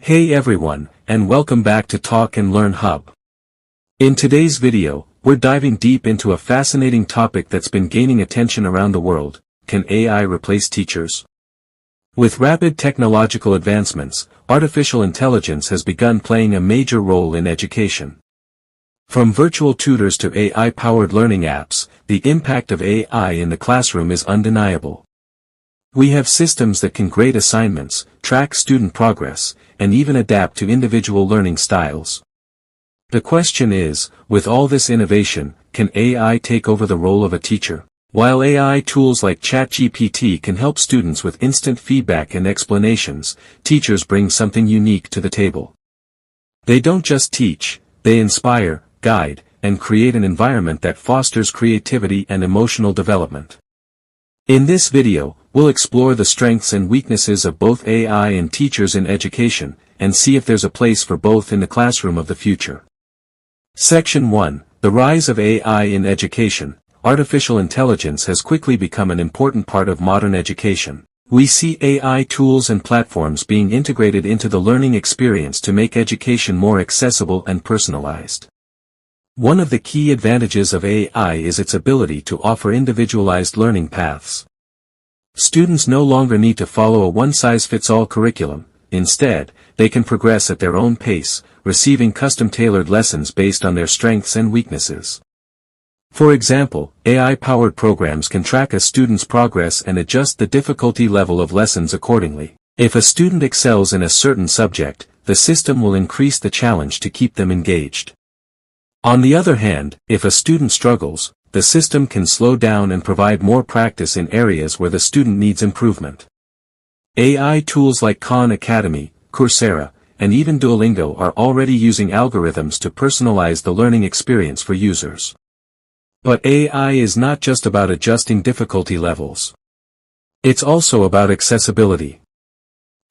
Hey everyone, and welcome back to Talk and Learn Hub. In today's video, we're diving deep into a fascinating topic that's been gaining attention around the world: can AI replace teachers? With rapid technological advancements, artificial intelligence has begun playing a major role in education. From virtual tutors to AI-powered learning apps, the impact of AI in the classroom is undeniable. We have systems that can grade assignments, track student progress, and even adapt to individual learning styles. The question is, with all this innovation, can AI take over the role of a teacher? While AI tools like ChatGPT can help students with instant feedback and explanations, teachers bring something unique to the table. They don't just teach, they inspire, guide, and create an environment that fosters creativity and emotional development. In this video, we'll explore the strengths and weaknesses of both AI and teachers in education, and see if there's a place for both in the classroom of the future. Section 1: The Rise of AI in Education. Artificial intelligence has quickly become an important part of modern education. We see AI tools and platforms being integrated into the learning experience to make education more accessible and personalized. One of the key advantages of AI is its ability to offer individualized learning paths. Students no longer need to follow a one-size-fits-all curriculum. Instead, they can progress at their own pace, receiving custom-tailored lessons based on their strengths and weaknesses. For example, AI-powered programs can track a student's progress and adjust the difficulty level of lessons accordingly. If a student excels in a certain subject, the system will increase the challenge to keep them engaged. On the other hand, if a student struggles, the system can slow down and provide more practice in areas where the student needs improvement. AI tools like Khan Academy, Coursera, and even Duolingo are already using algorithms to personalize the learning experience for users. But AI is not just about adjusting difficulty levels. It's also about accessibility.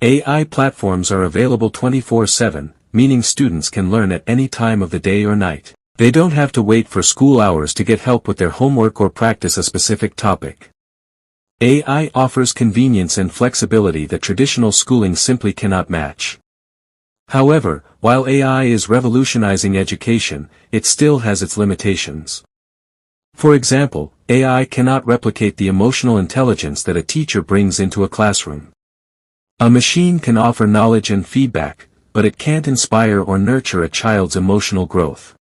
AI platforms are available 24/7, meaning students can learn at any time of the day or night. They don't have to wait for school hours to get help with their homework or practice a specific topic. AI offers convenience and flexibility that traditional schooling simply cannot match. However, while AI is revolutionizing education, it still has its limitations. For example, AI cannot replicate the emotional intelligence that a teacher brings into a classroom. A machine can offer knowledge and feedback, but it can't inspire or nurture a child's emotional growth.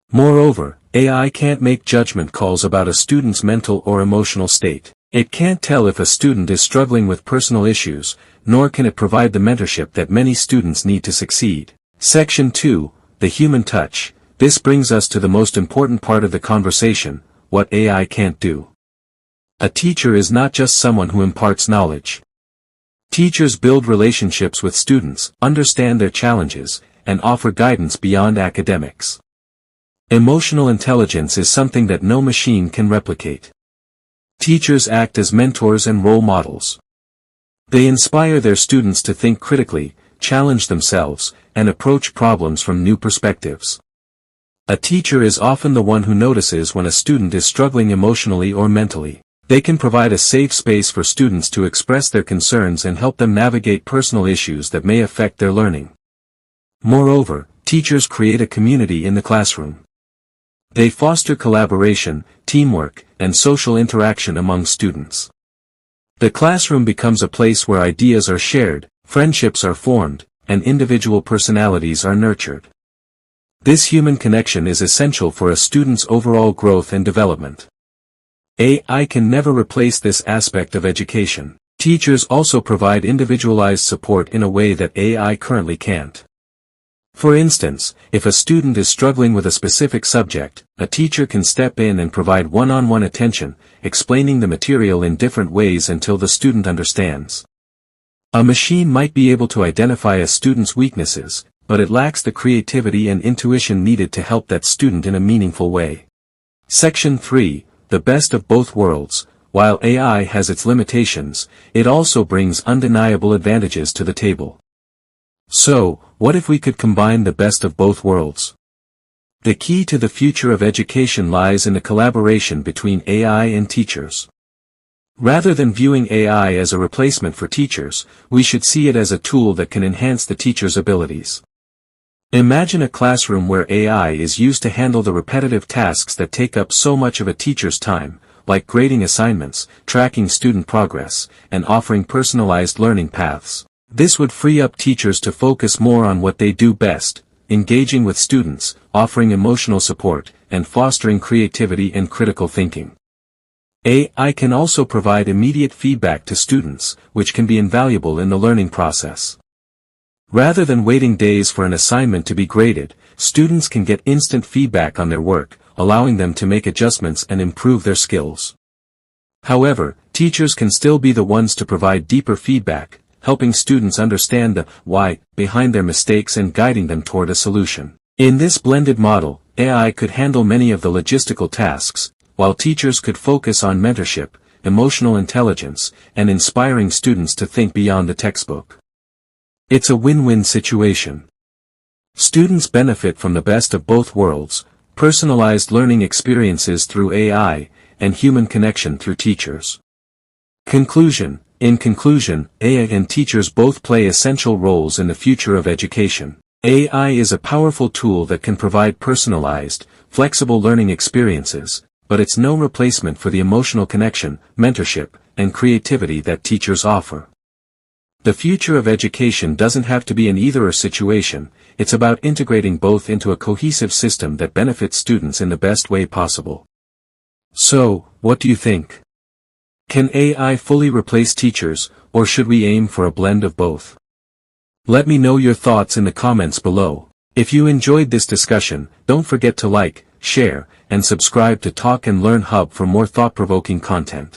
Moreover, AI can't make judgment calls about a student's mental or emotional state. It can't tell if a student is struggling with personal issues, nor can it provide the mentorship that many students need to succeed. Section 2: The Human Touch. This brings us to the most important part of the conversation: what AI can't do. A teacher is not just someone who imparts knowledge. Teachers build relationships with students, understand their challenges, and offer guidance beyond academics. Emotional intelligence is something that no machine can replicate. Teachers act as mentors and role models. They inspire their students to think critically, challenge themselves, and approach problems from new perspectives. A teacher is often the one who notices when a student is struggling emotionally or mentally. They can provide a safe space for students to express their concerns and help them navigate personal issues that may affect their learning. Moreover, teachers create a community in the classroom. They foster collaboration, teamwork, and social interaction among students. The classroom becomes a place where ideas are shared, friendships are formed, and individual personalities are nurtured. This human connection is essential for a student's overall growth and development. AI can never replace this aspect of education. Teachers also provide individualized support in a way that AI currently can't. For instance, if a student is struggling with a specific subject, a teacher can step in and provide one-on-one attention, explaining the material in different ways until the student understands. A machine might be able to identify a student's weaknesses, but it lacks the creativity and intuition needed to help that student in a meaningful way. Section 3: The Best of Both Worlds. While AI has its limitations, it also brings undeniable advantages to the table. So, what if we could combine the best of both worlds? The key to the future of education lies in the collaboration between AI and teachers. Rather than viewing AI as a replacement for teachers, we should see it as a tool that can enhance the teacher's abilities. Imagine a classroom where AI is used to handle the repetitive tasks that take up so much of a teacher's time, like grading assignments, tracking student progress, and offering personalized learning paths. This would free up teachers to focus more on what they do best, engaging with students, offering emotional support, and fostering creativity and critical thinking. AI can also provide immediate feedback to students, which can be invaluable in the learning process. Rather than waiting days for an assignment to be graded, students can get instant feedback on their work, allowing them to make adjustments and improve their skills. However, teachers can still be the ones to provide deeper feedback, helping students understand the why behind their mistakes and guiding them toward a solution. In this blended model, AI could handle many of the logistical tasks, while teachers could focus on mentorship, emotional intelligence, and inspiring students to think beyond the textbook. It's a win-win situation. Students benefit from the best of both worlds, personalized learning experiences through AI, and human connection through teachers. Conclusion. In conclusion, AI and teachers both play essential roles in the future of education. AI is a powerful tool that can provide personalized, flexible learning experiences, but it's no replacement for the emotional connection, mentorship, and creativity that teachers offer. The future of education doesn't have to be an either-or situation, it's about integrating both into a cohesive system that benefits students in the best way possible. So, what do you think? Can AI fully replace teachers, or should we aim for a blend of both? Let me know your thoughts in the comments below. If you enjoyed this discussion, don't forget to like, share, and subscribe to Talk and Learn Hub for more thought-provoking content.